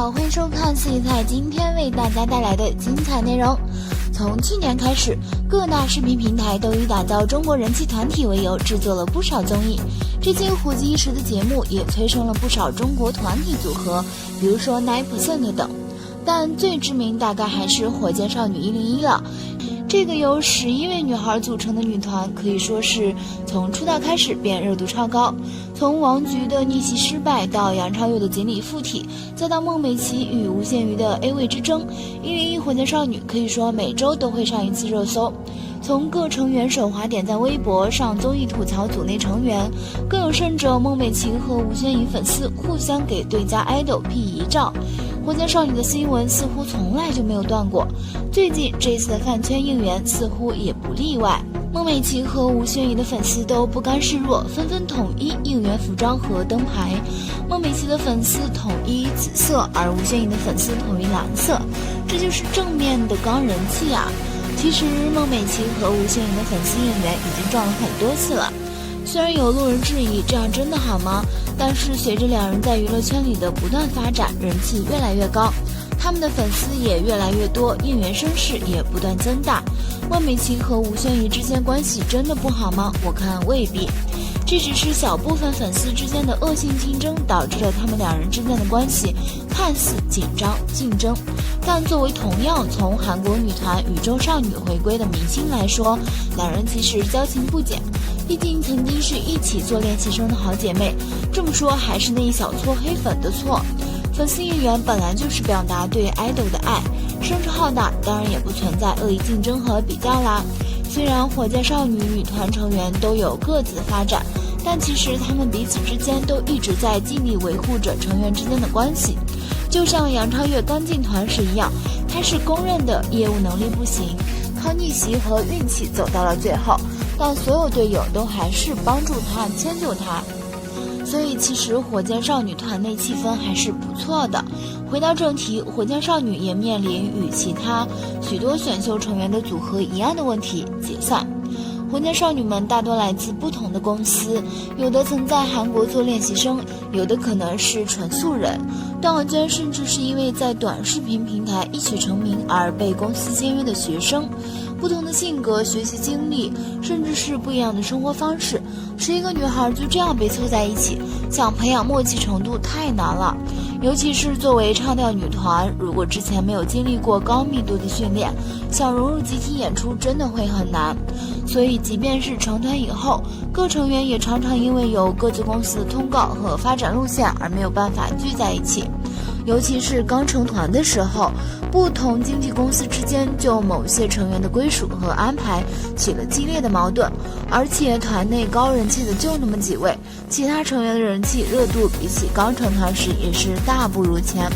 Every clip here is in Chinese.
好，欢迎收看四季菜今天为大家带来的精彩内容。从去年开始，各大视频平台都以打造中国人气团体为由，制作了不少综艺。这些火极一时的节目也催生了不少中国团体组合，比如说 9% 等。但最知名大概还是火箭少女101了。这个由11位女孩组成的女团，可以说是从出道开始便热度超高。从王菊的逆袭失败，到杨超越的锦鲤附体，再到孟美岐与吴羡瑜的 A 位之争，101火箭少女可以说每周都会上一次热搜。从各成员手滑点赞微博上综艺吐槽组内成员，更有甚者孟美岐和吴宣仪粉丝互相给对家 idol P 遗照。火箭少女的新闻似乎从来就没有断过，最近这次的饭圈应援似乎也不例外。孟美岐和吴宣仪的粉丝都不甘示弱，纷纷统一应援服装和灯牌。孟美岐的粉丝统一紫色，而吴宣仪的粉丝统一蓝色，这就是正面的刚人气啊！其实孟美岐和吴宣仪的粉丝应援已经撞了很多次了，虽然有路人质疑这样真的好吗？但是随着两人在娱乐圈里的不断发展，人气越来越高，他们的粉丝也越来越多，应援声势也不断增大。孟美岐和吴宣仪之间关系真的不好吗？我看未必，这只是小部分粉丝之间的恶性竞争导致了他们两人之间的关系看似紧张竞争。但作为同样从韩国女团宇宙少女回归的明星来说，两人其实交情不减，毕竟曾经是一起做练习生的好姐妹，这么说还是那一小撮黑粉的错。粉丝应援本来就是表达对 idol 的爱，声势浩大，当然也不存在恶意竞争和比较啦。虽然火箭少女女团成员都有各自的发展，但其实她们彼此之间都一直在尽力维护着成员之间的关系。就像杨超越刚进团时一样，她是公认的业务能力不行，靠逆袭和运气走到了最后，但所有队友都还是帮助她迁就她。所以其实火箭少女团内气氛还是不错的。回到正题，火箭少女也面临与其他许多选秀成员的组合一样的问题——解散。火箭少女们大多来自不同的公司，有的曾在韩国做练习生，有的可能是纯素人，段婉娟甚至是一位在短视频平台一举成名而被公司签约的学生。不同的性格、学习经历，甚至是不一样的生活方式，11个女孩就这样被凑在一起，想培养默契程度太难了。尤其是作为唱跳女团，如果之前没有经历过高密度的训练，想融入集体演出真的会很难。所以即便是成团以后，各成员也常常因为有各自公司的通告和发展路线而没有办法聚在一起。尤其是刚成团的时候，不同经纪公司之间就某些成员的归属和安排起了激烈的矛盾，而且团内高人气的就那么几位，其他成员的人气热度比起刚成团时也是大不如前。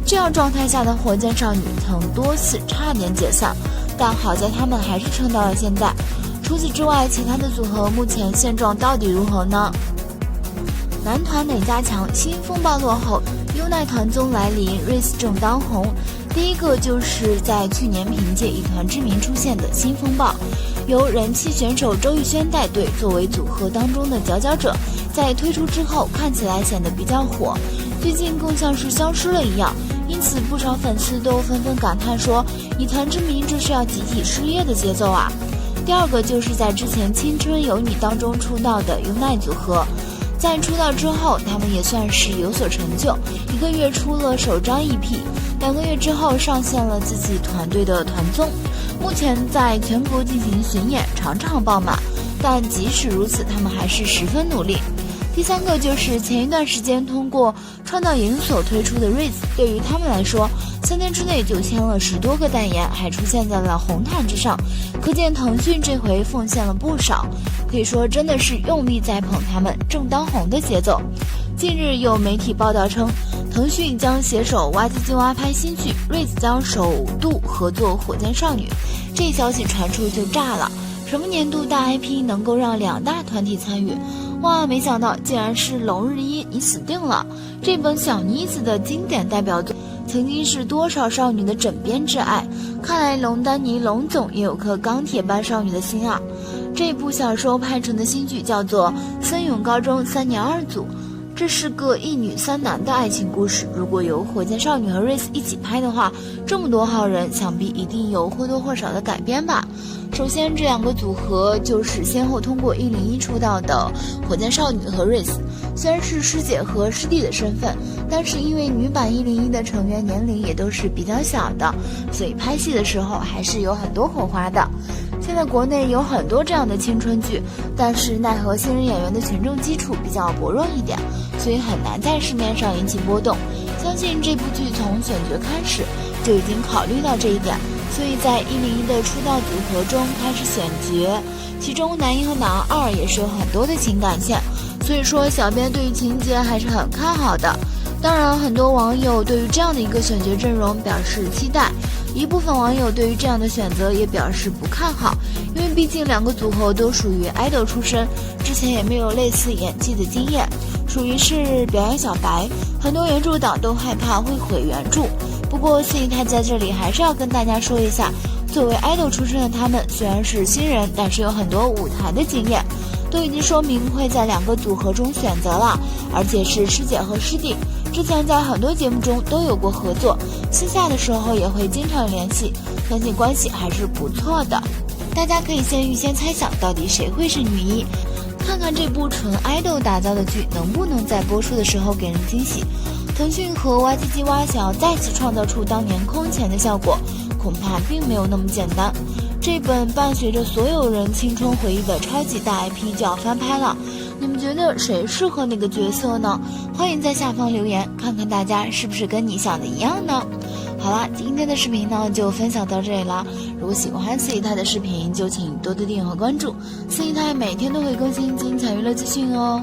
这样状态下的火箭少女曾多次差点解散，但好在他们还是撑到了现在。除此之外，其他的组合目前现状到底如何呢？男团得加强，新风暴落后，优奈团综来临， Race 正当红。第一个就是在去年凭借以团之名出现的新风暴，由人气选手周玉轩带队，作为组合当中的佼佼者，在推出之后看起来显得比较火，最近更像是消失了一样，因此不少粉丝都纷纷感叹说，以团之名这是要集体失业的节奏啊。第二个就是在之前青春有你当中出道的优奈组合，在出道之后他们也算是有所成就，1个月出了首张 EP，2个月之后上线了自己团队的团综，目前在全国进行巡演，场场爆满，但即使如此他们还是十分努力。第三个就是前一段时间通过创造营所推出的 Race， 对于他们来说3天之内就签了10多个代言，还出现在了红毯之上，可见腾讯这回奉献了不少，可以说真的是用力在捧他们正当红的节奏。近日有媒体报道称，腾讯将携手挖机金蛙拍新剧， Race 将首度合作火箭少女，这消息传出就炸了，什么年度大 IP 能够让2大团体参与？哇，没想到竟然是龙日一，你死定了！这本小妮子的经典代表作，曾经是多少少女的枕边之爱，看来龙丹妮龙总也有颗钢铁般少女的心啊。这部小说拍成的新剧叫做《森永高中3年2组》，这是个一女三男的爱情故事，如果由火箭少女和 Race 一起拍的话，这么多号人，想必一定有或多或少的改编吧。首先，这两个组合就是先后通过101出道的火箭少女和 Race， 虽然是师姐和师弟的身份，但是因为女版101的成员年龄也都是比较小的，所以拍戏的时候还是有很多火花的。现在国内有很多这样的青春剧，但是奈何新人演员的群众基础比较薄弱一点，所以很难在市面上引起波动。相信这部剧从选角开始就已经考虑到这一点，所以在101的出道组合中开始选角，其中男一和男二也是有很多的情感线，所以说小编对于情节还是很看好的。当然，很多网友对于这样的一个选角阵容表示期待，一部分网友对于这样的选择也表示不看好，因为毕竟两个组合都属于爱豆出身，之前也没有类似演技的经验，属于是表演小白，很多原著党都害怕会毁原著。不过四姨太在这里还是要跟大家说一下，作为爱豆出身的他们虽然是新人，但是有很多舞台的经验，都已经说明会在两个组合中选择了，而且是师姐和师弟，之前在很多节目中都有过合作，私下的时候也会经常联系，相信关系还是不错的。大家可以预先猜想到底谁会是女一，看看这部纯爱豆打造的剧能不能在播出的时候给人惊喜。腾讯和YGG蛙想要再次创造出当年空前的效果，恐怕并没有那么简单。这本伴随着所有人青春回忆的超级大 IP 就要翻拍了，你们觉得谁适合那个角色呢？欢迎在下方留言，看看大家是不是跟你想的一样呢？好啦，今天的视频呢就分享到这里啦。如果喜欢四姨太的视频，就请多多订阅和关注，四姨太每天都会更新精彩娱乐资讯哦。